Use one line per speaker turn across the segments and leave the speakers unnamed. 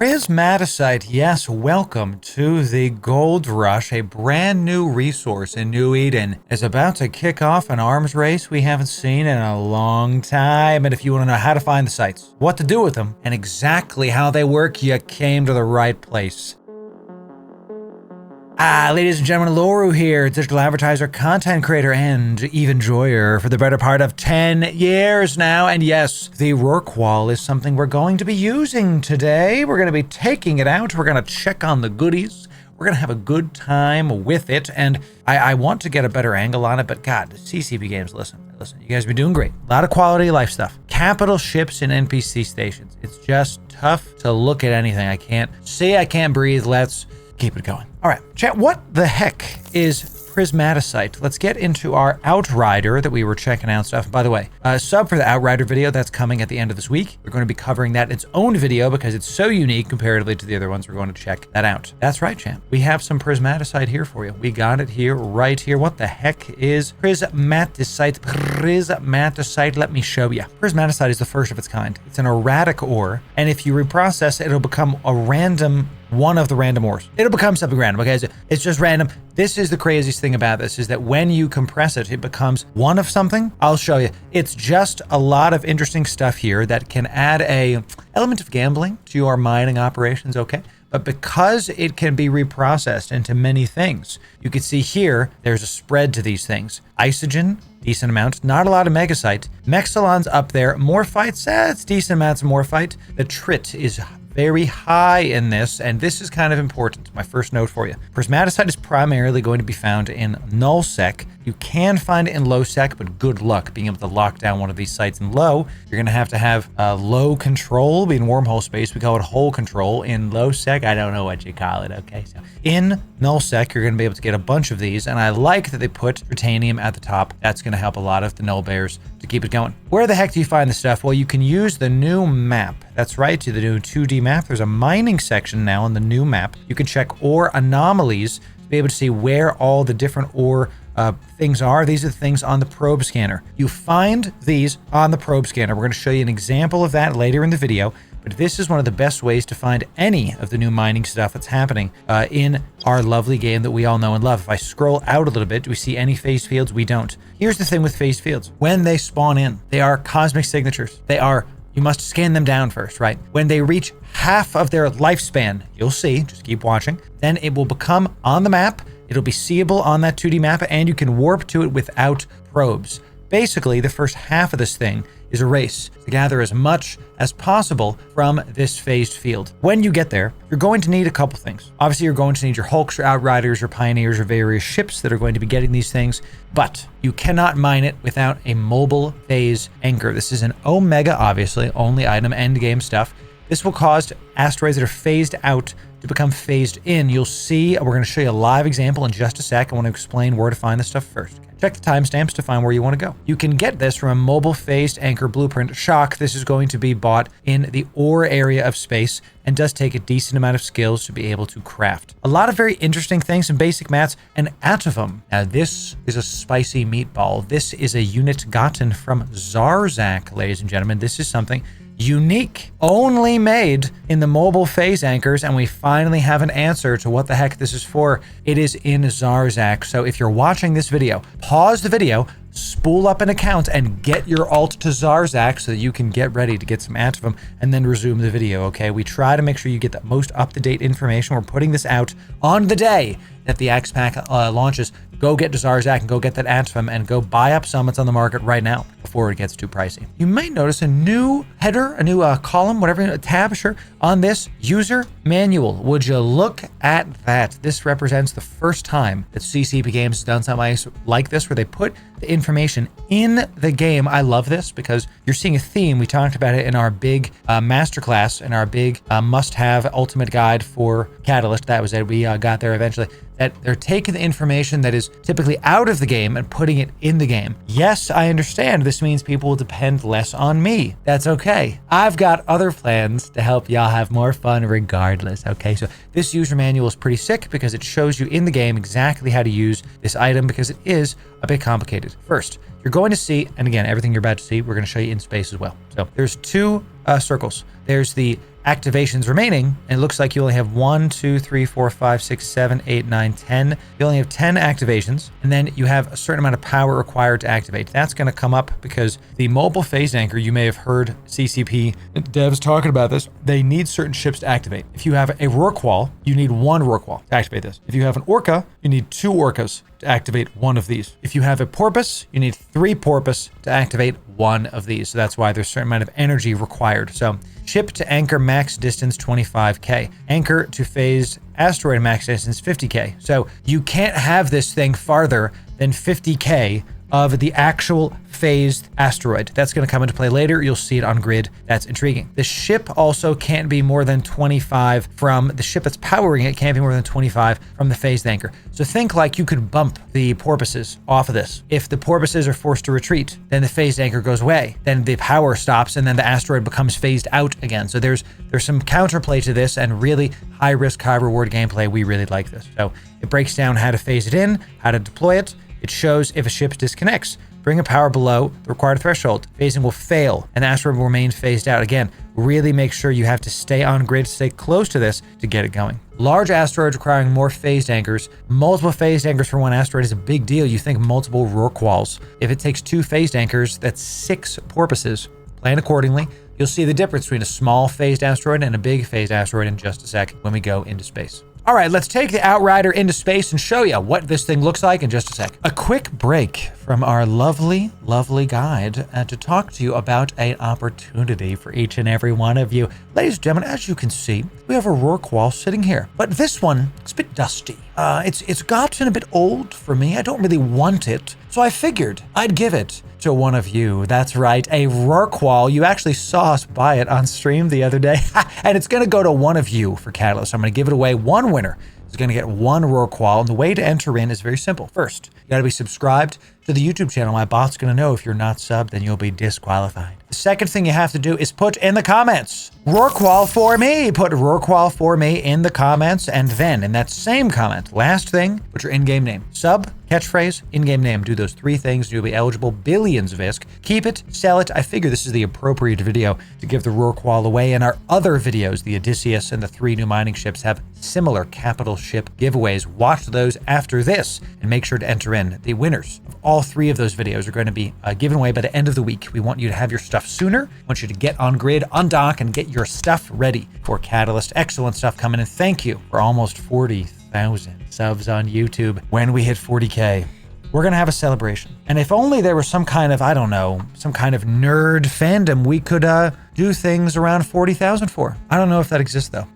Prismaticite, yes, welcome to the Gold Rush. A brand new resource in New Eden is about to kick off an arms race we haven't seen in a long time. And if you want to know how to find the sites, what to do with them, and exactly how they work, you came to the right place. Ladies and gentlemen, Loru here, digital advertiser, content creator, and even enjoyer for the better part of 10 years now. And yes, the Rourke wall is something we're going to be using today. We're going to be taking it out. We're going to check on the goodies. We're going to have a good time with it. And I want to get a better angle on it, but God, CCP games, listen, you guys have been doing great. A lot of quality of life stuff. Capital ships and NPC stations. It's just tough to look at anything. I can't see, I can't breathe. Let's keep it going. All right, chat, what the heck is Prismaticite? Let's get into our Outrider that we were checking out stuff. By the way, sub for the Outrider video, that's coming at the end of this week. We're going to be covering that in its own video because it's so unique comparatively to the other ones. We're going to check that out. That's right, champ. We have some Prismaticite here for you. We got it here, right here. What the heck is Prismaticite? Prismaticite, let me show you. Prismaticite is the first of its kind. It's an erratic ore, and if you reprocess it, it'll become a random one of the random ores. It'll become something random, okay? It's just random. This is the craziest thing about this, is that when you compress it, it becomes one of something. I'll show you. It's just a lot of interesting stuff here that can add a element of gambling to your mining operations, okay? But because it can be reprocessed into many things, you can see here, there's a spread to these things. Isogen, decent amount. Not a lot of megasite. Mexilon's up there. Morphite, it's decent amounts of morphite. The trit is very high in this, and this is kind of important. My first note for you. Prismaticite is primarily going to be found in nullsec. You can find it in lowsec, but good luck being able to lock down one of these sites in low. You're going to have low control. In wormhole space, we call it hole control. In lowsec, I don't know what you call it, okay? So in nullsec, you're going to be able to get a bunch of these, and I like that they put titanium at the top. That's going to help a lot of the null bears to keep it going. Where the heck do you find this stuff? Well, you can use the new map. That's right, to the new 2D map. There's a mining section now on the new map. You can check ore anomalies to be able to see where all the different ore things are. These are the things on the probe scanner. You find these on the probe scanner. We're going to show you an example of that later in the video, but this is one of the best ways to find any of the new mining stuff that's happening in our lovely game that we all know and love. If I scroll out a little bit, do we see any phased fields? We don't. Here's the thing with phased fields. When they spawn in, they are cosmic signatures. You must scan them down first, right? When they reach half of their lifespan, you'll see, just keep watching, then it will become on the map. It'll be seeable on that 2D map, and you can warp to it without probes. Basically, the first half of this thing is a race to gather as much as possible from this phased field. When you get there, you're going to need a couple things. Obviously, you're going to need your Hulks, your Outriders, your Pioneers, your various ships that are going to be getting these things, but you cannot mine it without a mobile phase anchor. This is an Omega, obviously, only item, endgame stuff. This will cause asteroids that are phased out to become phased in. You'll see, we're going to show you a live example in just a sec. I want to explain where to find this stuff first. Check the timestamps to find where you want to go. You can get this from a mobile phased anchor blueprint. Shock, this is going to be bought in the ore area of space and does take a decent amount of skills to be able to craft. A lot of very interesting things in basic maths. An atom. Now this is a spicy meatball. This is a unit gotten from Zarzak, ladies and gentlemen. This is something unique, only made in the mobile phase anchors, and we finally have an answer to what the heck this is for. It is in Zarzak. So if you're watching this video, pause the video, spool up an account, and get your alt to Zarzak so that you can get ready to get some Atom and then resume the video, okay? We try to make sure you get the most up-to-date information. We're putting this out on the day that the X-Pack launches. Go get to Zarzak and go get that Atom and go buy up summits on the market right now before it gets too pricey. You might notice a new header, a new column, whatever, a tab, sure, on this user manual. Would you look at that? This represents the first time that CCP Games has done something like this, where they put the information in the game. I love this because you're seeing a theme. We talked about it in our big masterclass, in our big must-have ultimate guide for Catalyst. That was it. We got there eventually. That they're taking the information that is typically out of the game and putting it in the game. Yes, I understand this means people will depend less on me. That's okay. I've got other plans to help y'all have more fun regardless, okay? So this user manual is pretty sick because it shows you in the game exactly how to use this item, because it is a bit complicated. First, you're going to see, and again, everything you're about to see, we're going to show you in space as well. So there's two circles. There's the activations remaining, and it looks like you only have 1, 2, 3, 4, 5, 6, 7, 8, 9, 10. You only have 10 activations, and then you have a certain amount of power required to activate. That's going to come up because the mobile phase anchor, you may have heard CCP devs talking about this, they need certain ships to activate. If you have a Rorqual, you need 1 Rorqual to activate this. If you have an Orca, you need 2 Orcas to activate 1 of these. If you have a Porpoise, you need 3 Porpoise to activate 1 of these. So that's why there's a certain amount of energy required. So ship to anchor max distance 25k. Anchor to phase asteroid max distance 50k. So you can't have this thing farther than 50k of the actual phased asteroid. That's going to come into play later. You'll see it on grid. That's intriguing. The ship also can't be more than 25 from the ship that's powering it, can't be more than 25 from the phased anchor. So think like you could bump the porpoises off of this. If the porpoises are forced to retreat, then the phased anchor goes away. Then the power stops and then the asteroid becomes phased out again. So there's some counterplay to this and really high risk, high reward gameplay. We really like this. So it breaks down how to phase it in, how to deploy it. It shows if a ship disconnects. Bring a power below the required threshold. Phasing will fail and the asteroid will remain phased out. Again, really make sure you have to stay on grid, stay close to this to get it going. Large asteroids requiring more phased anchors. Multiple phased anchors for 1 asteroid is a big deal. You think multiple Rorquals. If it takes 2 phased anchors, that's 6 porpoises. Plan accordingly. You'll see the difference between a small phased asteroid and a big phased asteroid in just a sec when we go into space. All right, let's take the Outrider into space and show you what this thing looks like in just a sec. A quick break from our lovely, lovely guide to talk to you about an opportunity for each and every one of you. Ladies and gentlemen, as you can see, we have a Rorqual sitting here, but this one, it's a bit dusty. It's gotten a bit old for me. I don't really want it, so I figured I'd give it to one of you. That's right, a Rorqual. You actually saw us buy it on stream the other day, and it's gonna go to one of you for Catalyst. I'm gonna give it away. One winner is gonna get 1 Rorqual, and the way to enter in is very simple. First, you gotta be subscribed to the YouTube channel. My bot's gonna know if you're not subbed, then you'll be disqualified. The second thing you have to do is put in the comments, Rorqual for me. Put Rorqual for me in the comments, and then in that same comment, last thing, put your in-game name. Sub, catchphrase, in-game name. Do those 3 things, you'll be eligible. Billions of ISK. Keep it, sell it. I figure this is the appropriate video to give the Rorqual away. In our other videos, the Odysseus and the 3 new mining ships have similar capital ship giveaways. Watch those after this and make sure to enter in. The winners of all 3 of those videos are going to be given away by the end of the week. We want you to have your stuff sooner. We want you to get on grid, undock, and get your stuff ready for Catalyst. Excellent stuff coming in. Thank you for almost 40,000 subs on YouTube. When we hit 40K, we're going to have a celebration. And if only there was some kind of, I don't know, some kind of nerd fandom we could do things around 40,000 for. I don't know if that exists though.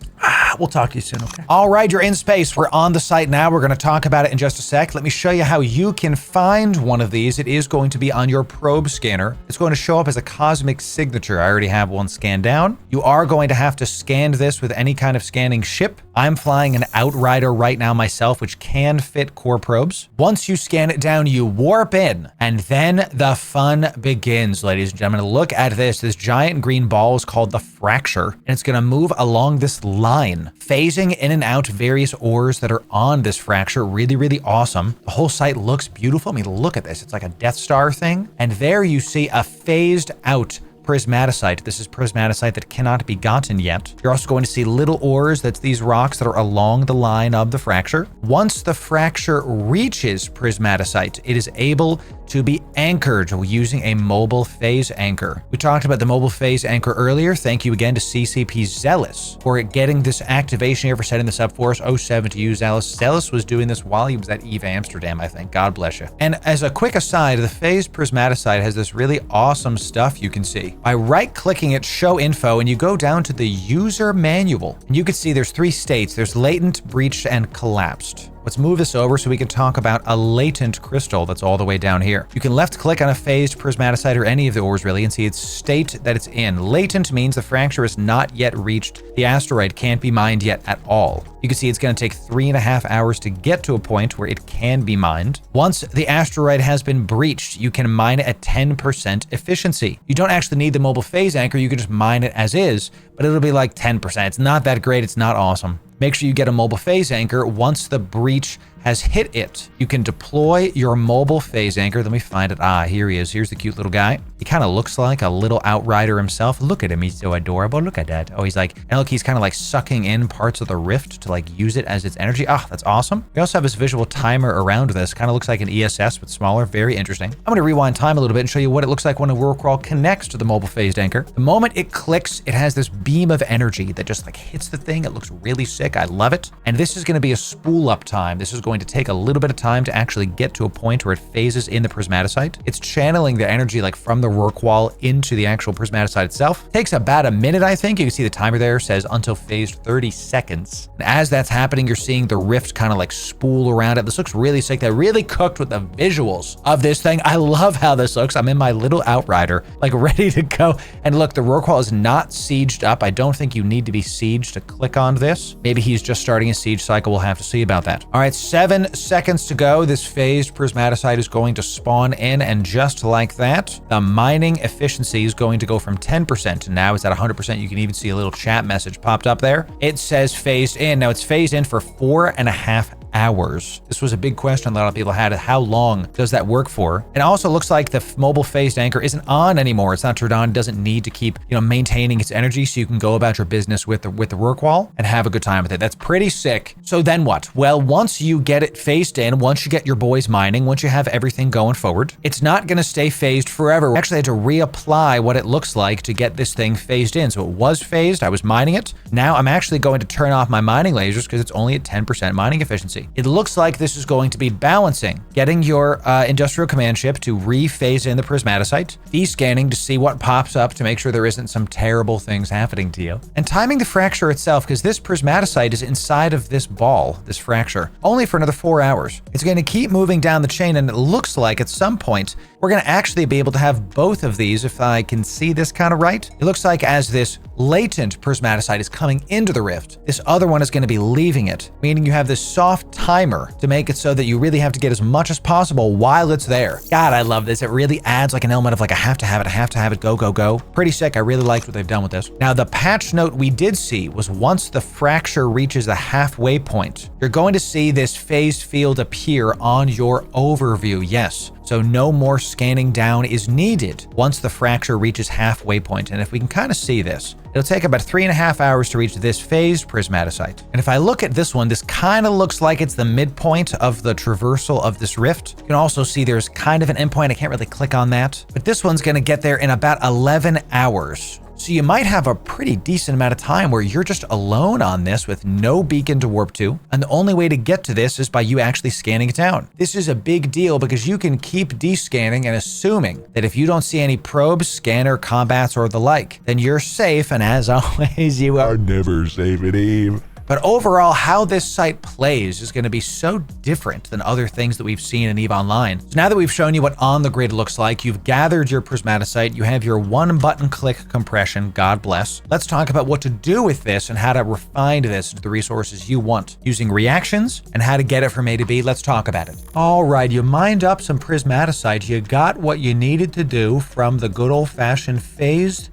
We'll talk to you soon, okay? All right, you're in space. We're on the site now. We're going to talk about it in just a sec. Let me show you how you can find one of these. It is going to be on your probe scanner. It's going to show up as a cosmic signature. I already have one scanned down. You are going to have to scan this with any kind of scanning ship. I'm flying an Outrider right now myself, which can fit core probes. Once you scan it down, you warp in, and then the fun begins, ladies and gentlemen. Look at this. This giant green ball is called the fracture, and it's going to move along this line, phasing in and out various ores that are on this fracture. Really, really awesome. The whole site looks beautiful. I mean, look at this. It's like a Death Star thing. And there you see a phased out Prismaticite. This is Prismaticite that cannot be gotten yet. You're also going to see little ores. That's these rocks that are along the line of the fracture. Once the fracture reaches Prismaticite, it is able to be anchored using a mobile phase anchor. We talked about the mobile phase anchor earlier. Thank you again to CCP Zealous for getting this activation here, for setting this up for us. 07 to you, Zealous. Zealous was doing this while he was at EVE Amsterdam, I think. God bless you. And as a quick aside, the phased Prismaticite has this really awesome stuff you can see. By right-clicking it, show info, and you go down to the user manual, and you can see there's 3 states. There's latent, breached, and collapsed. Let's move this over so we can talk about a latent crystal that's all the way down here. You can left click on a phased Prismaticite or any of the ores really and see its state that it's in. Latent means the fracture is not yet reached. The asteroid can't be mined yet at all. You can see it's going to take 3.5 hours to get to a point where it can be mined. Once the asteroid has been breached, you can mine it at 10% efficiency. You don't actually need the mobile phase anchor. You can just mine it as is, but it'll be like 10%. It's not that great. It's not awesome. Make sure you get a mobile phase anchor once the breach has hit it. You can deploy your mobile phase anchor. Let me find it. Ah, here he is. Here's the cute little guy. He kind of looks like a little outrider himself. Look at him. He's so adorable. Look at that. Oh, he's like, and look, he's kind of like sucking in parts of the rift to like use it as its energy. Ah, that's awesome. We also have this visual timer around this. Kind of looks like an ESS, but smaller. Very interesting. I'm going to rewind time a little bit and show you what it looks like when a Rorqual connects to the mobile phased anchor. The moment it clicks, it has this beam of energy that just like hits the thing. It looks really sick. I love it. And this is going to be a spool up time. This is going to take a little bit of time to actually get to a point where it phases in the Prismaticite. It's channeling the energy like from the Rorqual into the actual Prismaticite itself. Takes about a minute, I think. You can see the timer there says until phased 30 seconds. And as that's happening, you're seeing the rift kind of like spool around it. This looks really sick. They really cooked with the visuals of this thing. I love how this looks. I'm in my little outrider, like ready to go. And look, the Rorqual is not sieged up. I don't think you need to be sieged to click on this. Maybe he's just starting a siege cycle. We'll have to see about that. All right, 7 seconds to go. This phased Prismaticite is going to spawn in, and just like that, the mining efficiency is going to go from 10% to now it's at 100%. You can even see a little chat message popped up there. It says phased in. Now it's phased in for 4.5 hours. This was a big question a lot of people had. How long does that work for? It also looks like the mobile phased anchor isn't on anymore. It's not turned on. It doesn't need to keep, maintaining its energy, so you can go about your business with the Rorqual and have a good time with it. That's pretty sick. So then what? Well, once you get it phased in, once you get your boys mining, once you have everything going forward, it's not going to stay phased forever. We actually had to reapply what it looks like to get this thing phased in. So it was phased. I was mining it. Now I'm actually going to turn off my mining lasers because it's only at 10% mining efficiency. It looks like this is going to be balancing, getting your industrial command ship to re-phase in the Prismaticite, descanning to see what pops up to make sure there isn't some terrible things happening to you, and timing the fracture itself, because this Prismaticite is inside of this ball, this fracture, only for another 4 hours. It's going to keep moving down the chain, and it looks like at some point we're going to actually be able to have both of these, if I can see this kind of right. It looks like as this latent Prismaticite is coming into the rift, this other one is going to be leaving it, meaning you have this soft timer to make it so that you really have to get as much as possible while it's there. God, I love this. It really adds like an element of like, I have to have it, go, go, go. Pretty sick. I really liked what they've done with this. Now, the patch note we did see was once the fracture reaches the halfway point, you're going to see this phased field appear on your overview. Yes. So no more scanning down is needed once the fracture reaches halfway point. And if we can kind of see this, it'll take about 3.5 hours to reach this phased Prismaticite. And if I look at this one, this kind of looks like it's the midpoint of the traversal of this rift. You can also see there's kind of an endpoint. I can't really click on that, but this one's going to get there in about 11 hours. So you might have a pretty decent amount of time where you're just alone on this with no beacon to warp to. And the only way to get to this is by you actually scanning it down. This is a big deal because you can keep descanning and assuming that if you don't see any probes, scanner, combats, or the like, then you're safe. And as always, you are never safe at Eve. But overall, how this site plays is going to be so different than other things that we've seen in EVE Online. So now that we've shown you what on the grid looks like, you've gathered your Prismaticite, you have your one button click compression, God bless. Let's talk about what to do with this and how to refine this into the resources you want using reactions and how to get it from A to B. Let's talk about it. All right, you mined up some Prismaticite. You got what you needed to do from the good old fashioned phased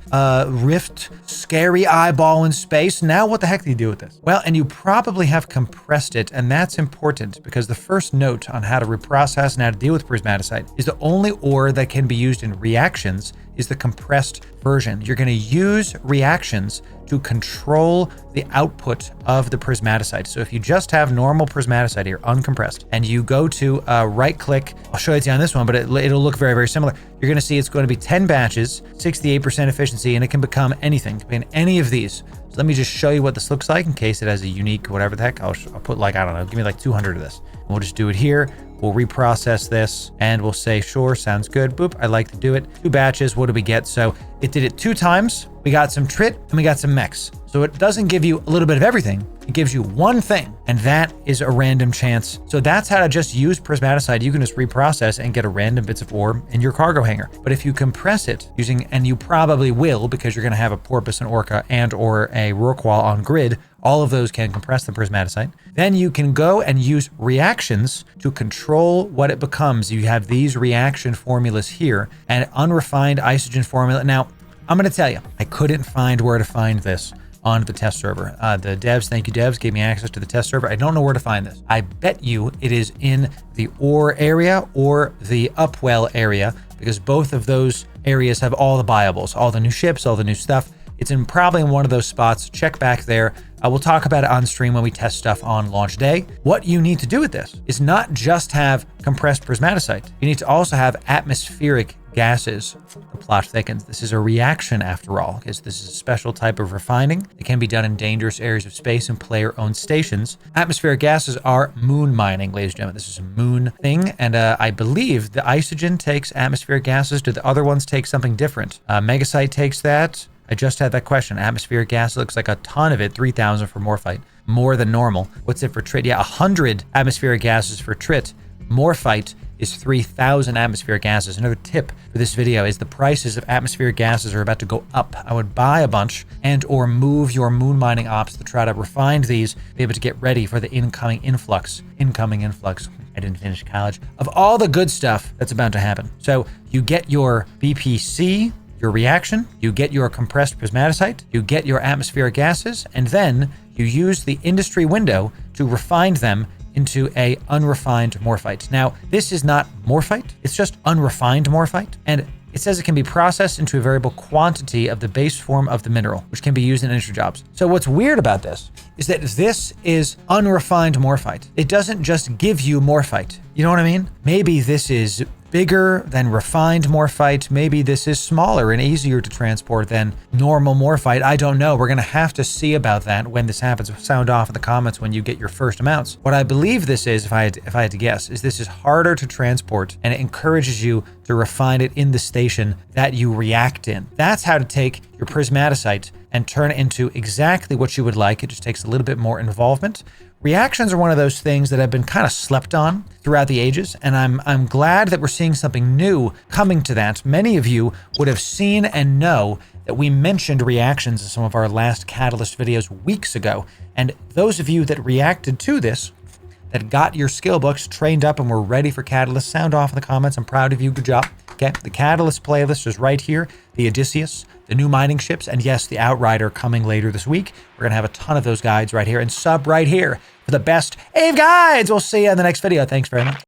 rift, scary eyeball in space. Now what the heck do you do with this? Well, and you probably have compressed it, and that's important because the first note on how to reprocess and how to deal with Prismaticite is the only ore that can be used in reactions is the compressed version. You're going to use reactions to control the output of the Prismaticite. So if you just have normal Prismaticite here, uncompressed, and you go to right click, I'll show it to you on this one, but it'll look very, very similar. You're going to see it's going to be 10 batches, 68% efficiency, and it can become anything. It can be in any of these. So let me just show you what this looks like in case it has a unique whatever the heck. I'll put like, I don't know, give me like 200 of this. And we'll just do it here. We'll reprocess this and we'll say, sure, sounds good. Boop, I like to do it. 2 batches, what do we get? So it did it 2 times. We got some trit and we got some mechs. So it doesn't give you a little bit of everything. It gives you one thing, and that is a random chance. So that's how to just use Prismaticite. You can just reprocess and get a random bits of ore in your cargo hangar. But if you compress it using, and you probably will because you're going to have a Porpoise, an Orca, and or a Rorqual on grid, all of those can compress the Prismaticite. Then you can go and use reactions to control what it becomes. You have these reaction formulas here and unrefined isogen formula. Now, I'm going to tell you, I couldn't find where to find this on the test server. The devs, thank you devs, gave me access to the test server. I don't know where to find this. I bet you it is in the ore area or the upwell area, because both of those areas have all the buyables, all the new ships, all the new stuff. It's probably in one of those spots. Check back there. We'll talk about it on stream when we test stuff on launch day. What you need to do with this is not just have compressed prismaticite. You need to also have atmospheric gases. The plot thickens. This is a reaction after all, because this is a special type of refining. It can be done in dangerous areas of space and player-owned stations. Atmospheric gases are moon mining, ladies and gentlemen. This is a moon thing, and I believe the Isogen takes atmospheric gases. Do the other ones take something different? Megasite takes that. I just had that question. Atmospheric gas looks like a ton of it. 3,000 for Morphite. More than normal. What's it for Trit? Yeah, 100 atmospheric gases for Trit. Morphite is 3,000 atmospheric gases. Another tip for this video is the prices of atmospheric gases are about to go up. I would buy a bunch and or move your moon mining ops to try to refine these, be able to get ready for the incoming influx. I didn't finish college. Of all the good stuff that's about to happen. So you get your BPC, your reaction, you get your compressed prismaticite, you get your atmospheric gases, and then you use the industry window to refine them into a unrefined morphite. Now, this is not morphite, it's just unrefined morphite, and it says it can be processed into a variable quantity of the base form of the mineral, which can be used in industry jobs. So what's weird about this is that this is unrefined morphite. It doesn't just give you morphite. You know what I mean? Maybe this is bigger than refined morphite. Maybe this is smaller and easier to transport than normal morphite. I don't know. We're going to have to see about that when this happens. Sound off in the comments when you get your first amounts. What I believe this is, if I had to guess, is this is harder to transport and it encourages you to refine it in the station that you react in. That's how to take your prismaticite and turn it into exactly what you would like. It just takes a little bit more involvement. Reactions are one of those things that have been kind of slept on throughout the ages, and I'm glad that we're seeing something new coming to that. Many of you would have seen and know that we mentioned reactions in some of our last Catalyst videos weeks ago, and those of you that reacted to this, that got your skill books trained up and were ready for Catalyst, sound off in the comments. I'm proud of you. Good job. Okay, the Catalyst playlist is right here. The Odysseus, the new mining ships, and yes, the Outrider coming later this week. We're going to have a ton of those guides right here, and sub right here for the best AVE guides. We'll see you in the next video. Thanks very much.